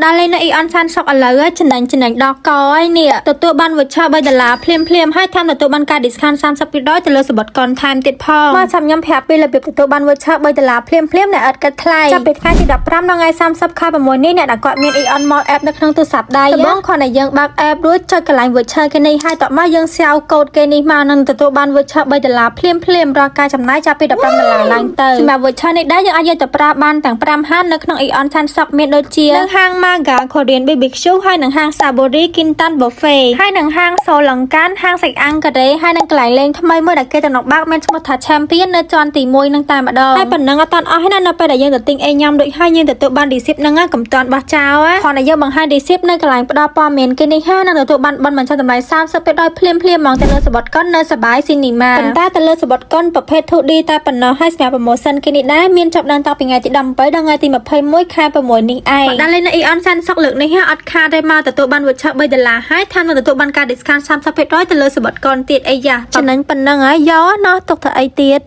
ដល់លេងនៅអ៊ីអនសានសុកឥឡូវចំណេញដល់កនេះទទួលបានវឹកឆើ$3ភ្លាមហើយតាមទទួលបានការ discount 30%ទៅលើសំបុត្រកុនថែមទៀតផងមកចាំខ្ញុំប្រាប់ពីរបៀបទទួលបានវឹកឆើ$3ភ្លាមដែលឥតគិតថ្លៃចាប់ពីថ្ងៃទី15ដល់ថ្ងៃ30ខែ6នេះអ្នកដែលគាត់មាន Aeon Mall app នៅក្នុងទូរស័ព្ទដៃដំបូងគ្រាន់តែយើងបើក app រួចចុចកន្លែងវឹកឆើគេនេះហើយតបមកយើងស្រាវកូដគេនេះមកនឹងទទួលបានវឹកឆើ$3ភ្លាមរាល់ការចំណាយចាប់ពី$15ឡើងទៅសម្រាប់វឹកឆើនេះដែរយើងអាចយកទៅប្រើបានទាំង5ហាងនៅក្នុង Aeon សានសុកមានដូចជានៅហាង Maga Korean BBQ ហើយនឹងហាង Sabori Kintan Buffet ហើយនឹងហាង Solankan ហាងសាច់អាំងកូរ៉េហើយនឹងកន្លែងលេងថ្មីមួយដែលគេតំណបើកមានឈ្មោះថា Champion នៅជាន់ទី1នឹងតែម្ដងហើយប៉ុណ្ណឹងអត់តាន់អស់ទេណានៅពេលដែលយើងទៅទិញអីញ៉ាំដូចហើយយើងទទួលបាន receipt ហ្នឹងកុំតាន់បោះចោលគ្រាន់តែយើងបង្ហាញ receipt នៅកន្លែងផ្ដល់ព័ត៌មានគេនេះហើយនឹងទទួលបានប័ណ្ណបញ្ចុះតម្លៃ30%ភ្លាមហ្មងទៅលើសំបុត្រកុននៅសបាយ Cinema ប៉ុន្តែទៅលើសំបុត្រកុនប្រភេទ 2D តែប៉ុណ្ណោះហើយសម្រាប់ promotion គេនេះដែរមានចាប់ដល់តាំងពីថ្ងៃទី17ដល់ថ្ងៃទី21ខែ6នេះឯងដល់លេងនៅ Aeon សានសុកលើកនេះអត់ខាតទេមកទទួលបានវឹកឆើ$3ហើយថែមនឹងទទួលបានការ discount 30%ទៅលើសំបុត្រកុនទៀតអីយ៉ាចំណេញប៉ុណ្ណឹងហើយយកណោះទុកទៅអីទៀត